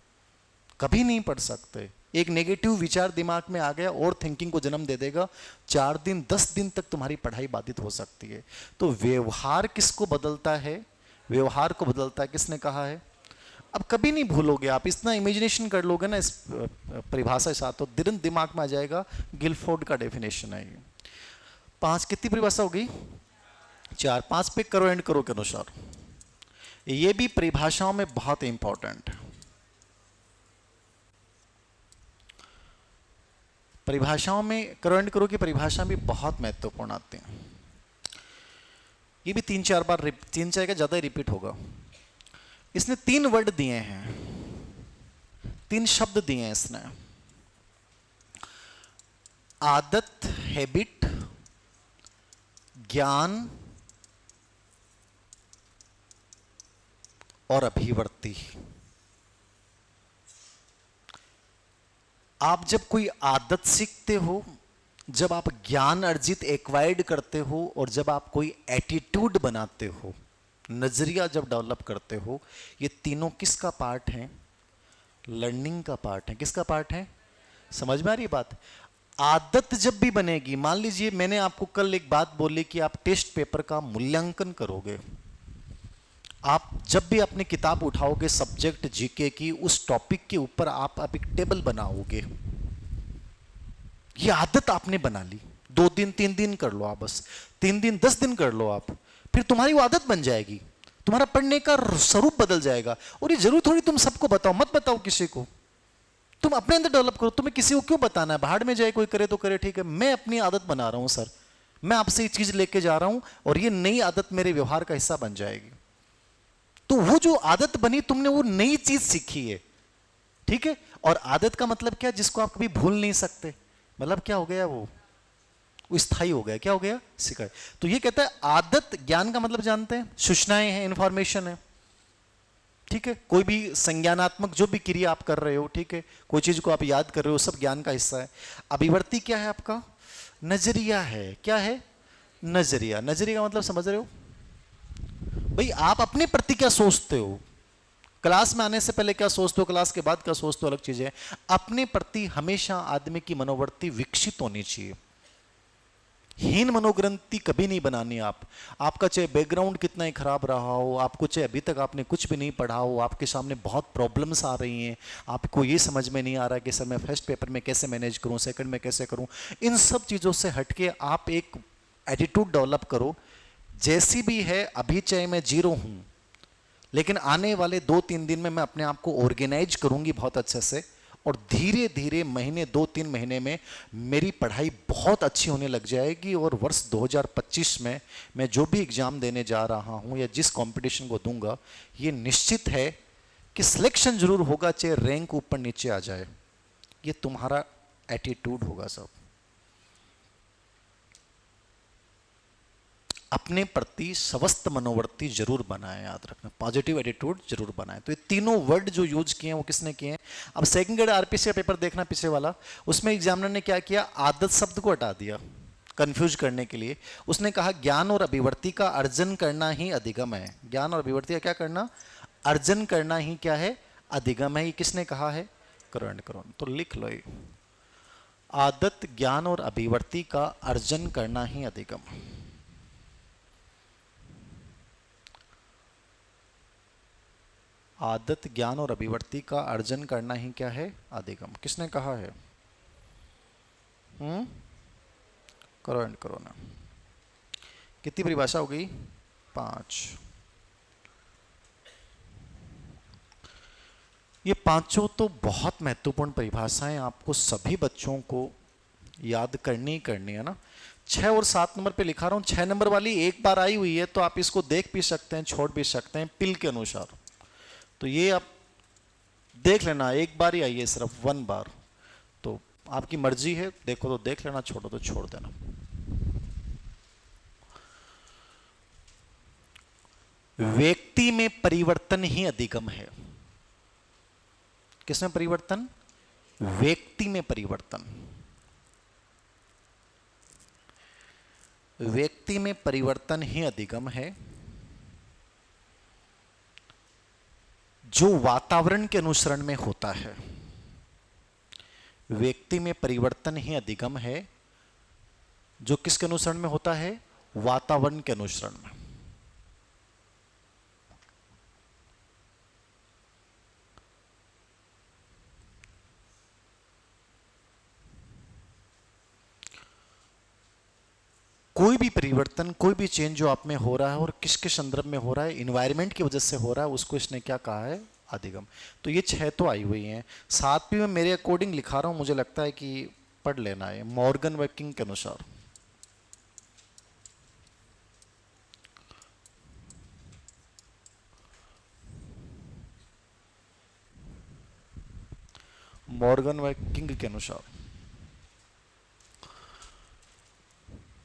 कभी नहीं पढ़ सकते। एक नेगेटिव विचार दिमाग में आ गया और थिंकिंग को जन्म दे देगा, 4 दिन 10 दिन तक तुम्हारी पढ़ाई बाधित हो सकती है। तो व्यवहार किसको बदलता है? व्यवहार को बदलता है, किसने कहा है? अब कभी नहीं भूलोगे आप, इतना इमेजिनेशन कर लोगे ना इस परिभाषा के साथ, तो तुरंत दिमाग में आ जाएगा गिलफोर्ड का डेफिनेशन है ये। 5 कितनी परिभाषा होगी? 4, 5 पे करो एंड करो के अनुसार। ये भी परिभाषाओं में बहुत इंपॉर्टेंट है। परिभाषाओं में करो एंड करो की परिभाषा भी बहुत महत्वपूर्ण आती है। ये भी 3-4 बार, 3-4 का ज्यादा रिपीट होगा। इसने 3 वर्ड दिए हैं, 3 शब्द दिए हैं इसने, आदत, हैबिट, ज्ञान और अभिवर्ती। आप जब कोई आदत सीखते हो, जब आप ज्ञान अर्जित एक्वायर्ड करते हो, और जब आप कोई एटीट्यूड बनाते हो, नजरिया जब डेवलप करते हो, ये तीनों किसका पार्ट है? लर्निंग का पार्ट है। किसका पार्ट है? समझ में आ रही है बात? आदत जब भी बनेगी, मान लीजिए मैंने आपको कल एक बात बोली कि आप टेस्ट पेपर का मूल्यांकन करोगे। आप जब भी अपनी किताब उठाओगे सब्जेक्ट जीके की, उस टॉपिक के ऊपर आप एक टेबल बनाओगे। ये आदत आपने बना ली। 2 दिन 3 दिन कर लो आप, बस 3 दिन 10 दिन कर लो आप, फिर तुम्हारी वो आदत बन जाएगी, तुम्हारा पढ़ने का स्वरूप बदल जाएगा। और ये जरूर थोड़ी तुम सबको बताओ, मत बताओ किसी को, तुम अपने अंदर डेवलप करो। तुम्हें किसी को क्यों बताना है? बाहर में जाए कोई करे तो करे, ठीक है, मैं अपनी आदत बना रहा हूं सर, मैं आपसे ये चीज लेके जा रहा हूं, और ये नई आदत मेरे व्यवहार का हिस्सा बन जाएगी। तो वो जो आदत बनी, तुमने वो नई चीज सीखी है, ठीक है। और आदत का मतलब क्या? जिसको आप कभी भूल नहीं सकते। मतलब क्या हो गया वो? वो स्थायी हो गया। क्या हो गया? शिखर। तो ये कहता है आदत, ज्ञान का मतलब जानते हैं, सूचनाएं हैं, इंफॉर्मेशन है, ठीक है। कोई भी संज्ञानात्मक जो भी क्रिया आप कर रहे हो, ठीक है, कोई चीज को आप याद कर रहे हो, सब ज्ञान का हिस्सा है। अभिवर्ती क्या है आपका? नजरिया है। क्या है? नजरिया। नजरिया का मतलब समझ रहे हो भाई? आप अपने प्रति क्या सोचते हो? क्लास में आने से पहले क्या सोचते हो, क्लास के बाद क्या सोचते हो, अलग चीज है। अपने प्रति हमेशा आदमी की मनोवृत्ति विकसित होनी चाहिए। हीन मनोग्रंथि कभी नहीं बनानी आप। आपका चाहे बैकग्राउंड कितना ही खराब रहा हो, आपको चाहे अभी तक आपने कुछ भी नहीं पढ़ा हो, आपके सामने बहुत प्रॉब्लम्स आ रही हैं, आपको ये समझ में नहीं आ रहा कि सर मैं फर्स्ट पेपर में कैसे मैनेज करूं, सेकंड में कैसे करूं, इन सब चीज़ों से हटके आप एक एटीट्यूड डेवलप करो। जैसी भी है अभी, चाहे मैं जीरो हूं, लेकिन आने वाले 2-3 दिन में मैं अपने आप को ऑर्गेनाइज करूंगी बहुत अच्छे से, और धीरे धीरे महीने 2-3 महीने में मेरी पढ़ाई बहुत अच्छी होने लग जाएगी। और वर्ष 2025 में मैं जो भी एग्जाम देने जा रहा हूं या जिस कंपटीशन को दूंगा, ये निश्चित है कि सिलेक्शन जरूर होगा, चाहे रैंक ऊपर नीचे आ जाए। ये तुम्हारा एटीट्यूड होगा सब। अपने प्रति स्वस्थ मनोवृत्ति जरूर बनाएं, याद रखना, पॉजिटिव एटीट्यूड जरूर बनाएं। तो ये तीनों वर्ड जो यूज किए हैं वो किसने किए हैं? अब सेकंड ग्रेड आरपीसी का पेपर देखना पीछे वाला, उसमें एग्जामिनर ने क्या किया? आदत शब्द को हटा दिया कंफ्यूज करने के लिए। उसने कहा ज्ञान और अभिवर्ती का अर्जन करना ही अधिगम है। ज्ञान और अभिवर्ती का क्या करना? अर्जन करना ही क्या है? अधिगम है। ये किसने कहा है? करण। तो लिख लो ये, आदत, ज्ञान और अभिवर्ती का अर्जन करना ही अधिगम। आदत, ज्ञान और अभिवर्ती का अर्जन करना ही क्या है? अधिगम। किसने कहा है? करो ना। कितनी परिभाषा हो गई? 5। ये पांचों तो बहुत महत्वपूर्ण परिभाषाएं, आपको सभी बच्चों को याद करनी ही करनी है ना। 6 और 7 नंबर पे लिखा रहा हूं। 6 नंबर वाली एक बार आई हुई है तो आप इसको देख भी सकते हैं, छोड़ भी सकते हैं, पिल के अनुसार। तो ये आप देख लेना, एक बार ही आई है, सिर्फ 1 बार। तो आपकी मर्जी है, देखो तो देख लेना, छोड़ो तो छोड़ देना। व्यक्ति में परिवर्तन ही अधिगम है। किसमें परिवर्तन? व्यक्ति में परिवर्तन। व्यक्ति में परिवर्तन ही अधिगम है। जो वातावरण के अनुसरण में होता है। व्यक्ति में परिवर्तन ही अधिगम है, जो किसके अनुसरण में होता है? वातावरण के अनुसरण में। कोई भी परिवर्तन, कोई भी चेंज जो आप में हो रहा है और किसके संदर्भ में हो रहा है? इन्वायरमेंट की वजह से हो रहा है, उसको इसने क्या कहा है? अधिगम। तो ये 6 तो आई हुई हैं। 7 भी मैं मेरे अकॉर्डिंग लिखा रहा हूं, मुझे लगता है कि पढ़ लेना है मॉर्गन वर्किंग के अनुसार। मॉर्गन वर्किंग के अनुसार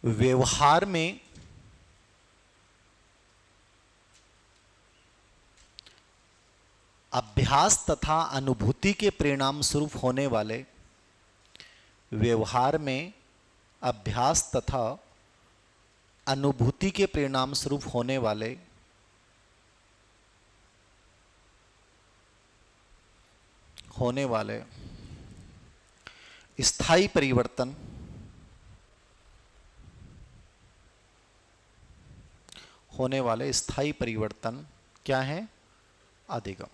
व्यवहार में अभ्यास तथा अनुभूति के परिणाम स्वरूप होने वाले, व्यवहार में अभ्यास तथा अनुभूति के परिणाम स्वरूप होने वाले स्थायी परिवर्तन, होने वाले स्थायी परिवर्तन क्या है? अधिगम।